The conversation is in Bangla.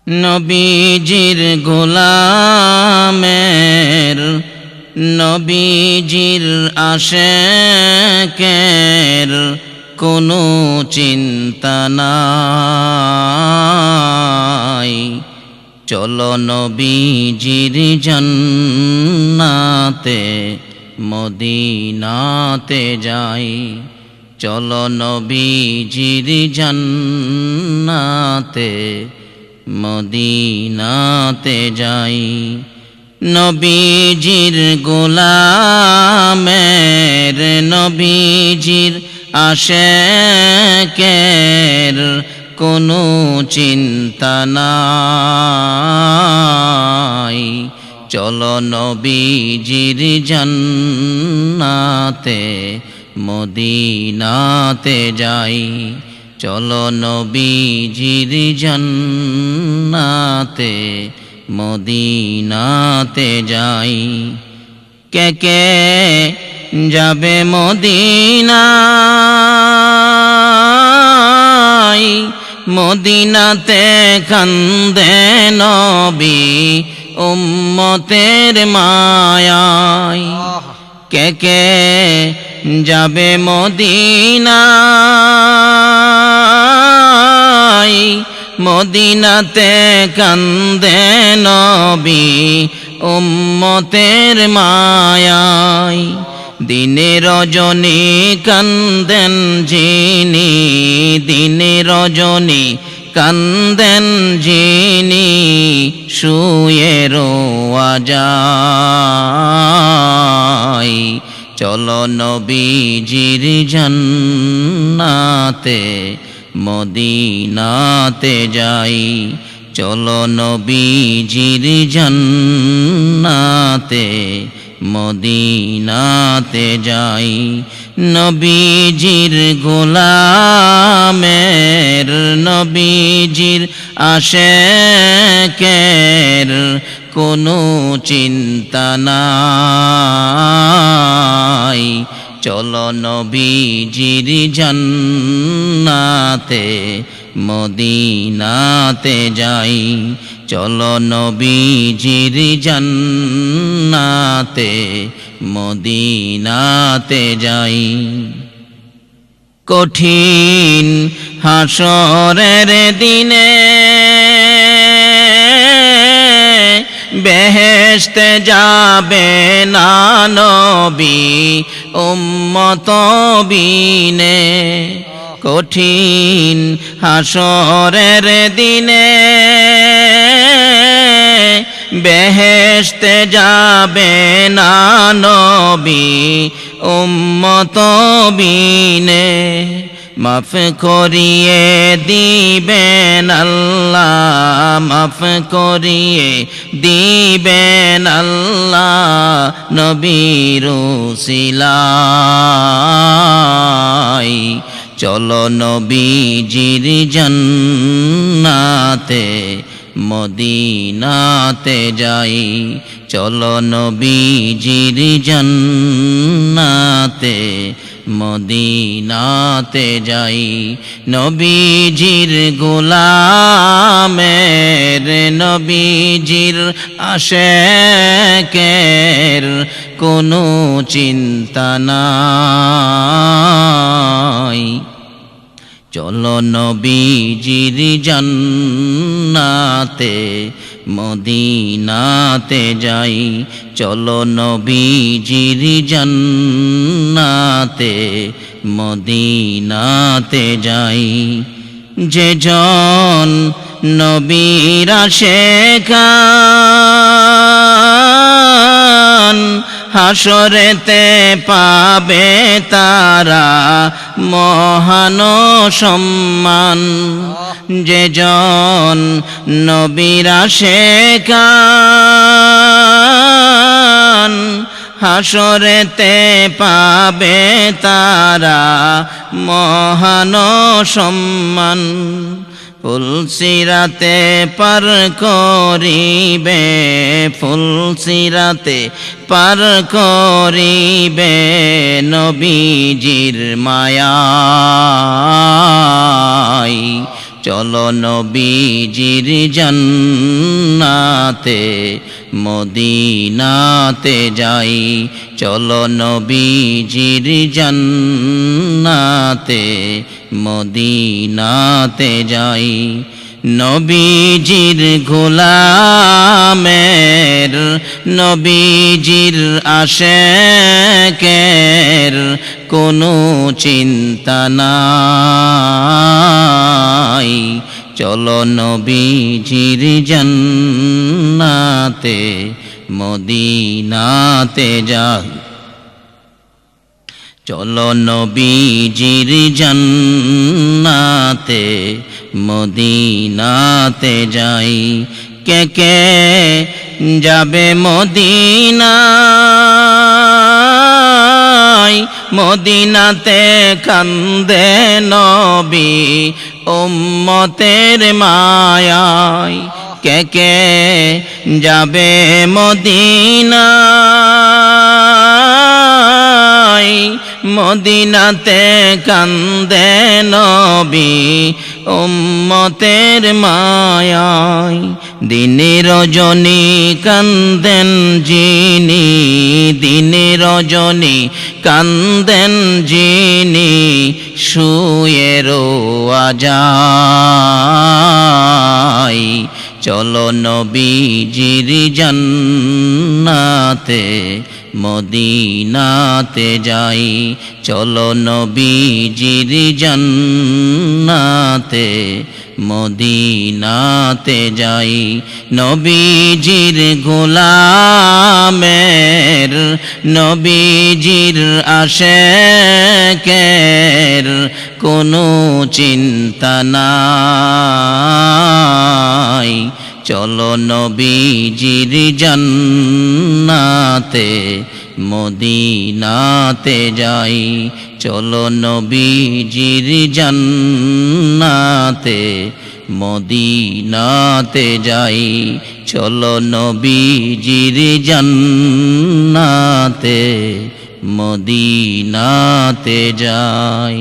নবীজির গোলামের নবীজির আশেকের কোনো চিন্তা নাই। চলো নবীজির জান্নাতে মদিনাতে যাই। চলো নবীজির জান্নাতে মদিনাতে যাই। নবীজির গোলামের নবীজির আশেকের কোনো চিন্তা নাই। চলো নবীজির জান্নাতে মদিনাতে যাই। চলো নবীজির জান্নাতে মদিনাতে যাই। কে কে যাবে মদিনায়, মদিনাতে কান্দে নবী উম্মতের মায়ায়। কে কে যাবে মদিনায়, মদিনাতে কান্দে নবী উম্মতের মায়ায়। দিনে রজনী কান্দেন যিনি, দিনে রজনী কান্দেন যিনি, শুয়ে রোয়া যায়। চলো নবীজির জান্নাতে মদিনাতে যাই। চলো নবীজির জান্নাতে মদিনাতে যাই। নবীজির গোলামের নবীজির আশেকের কোনো চিন্তা নাই। চলো নবীজির জান্নাতে মদিনাতে যাই। চলো নবীজির জান্নাতে মদিনাতে যাই। কঠিন হাসরের দিনে বেহেশতে যাবে না নবী উম্মত বিনে। কঠিন হাসরের দিনে বেহেশতে যাবে না নবী উম্মত বিনে। মাফ করিয়ে দিবেন আল্লাহ, মাফ করিয়ে দিবেন আল্লাহ নবীর উসিলায়। চলো নবীজির জান্নাতে মদিনাতে যাই। চলো নবীজির জান্নাতে মদিনাতে যাই। নবীজির গোলামের নবীজির আশেকের কোনো চিন্তা নাই। চলো নবীজির জান্নাতে মদিনাতে যাই। চলো নবীজির জান্নাতে মদিনাতে যাই। যে জন নবীর আশেকান হাসরেতে পাবে তারা মহান সম্মান। যে জন নবীর আশেকান হাসরেতে পাবে তারা মহান সম্মান। ফুলসিরাতে পার করিবে, ফুলসিরাতে পার করিবে নবীজির মায়ায়। চলো নবীজির জান্নাতে মদিনাতে যাই, চলো নবীজির জান্নাতে মদিনাতে যাই। নবীজির গোলামের, নবীজির আশেকের কোনো চিন্তা নাই, চলো নবীজির জান্নাতে মদিনাতে যাই, চলো নবীজির জান্নাতে মদিনাতে যাই। কে কে যাবে মদিনায়, মদিনাতে কান্দে নবী উম্মতের মায়ায়। কে কে যাবে মদিনায়, মদিনাতে কান্দে নবী উম্মতের মায়ায়। দিনে রজনী কান্দেন যিনি, দিনে রজনী কান্দেন যিনি, শুয়ে রোয়া যায়, চলো নবীজির জান্নাতে মদিনাতে যাই, চলো নবীজির জান্নাতে মদিনাতে যাই। নবীজির গোলামের, নবীজির আশেকের কোনো চিন্তা নাই, চলো নবীজির জান্নাতে মদিনাতে যাই, চলো নবীজির জান্নাতে মদিনাতে যাই, চলো নবীজির জান্নাতে মদিনাতে যাই।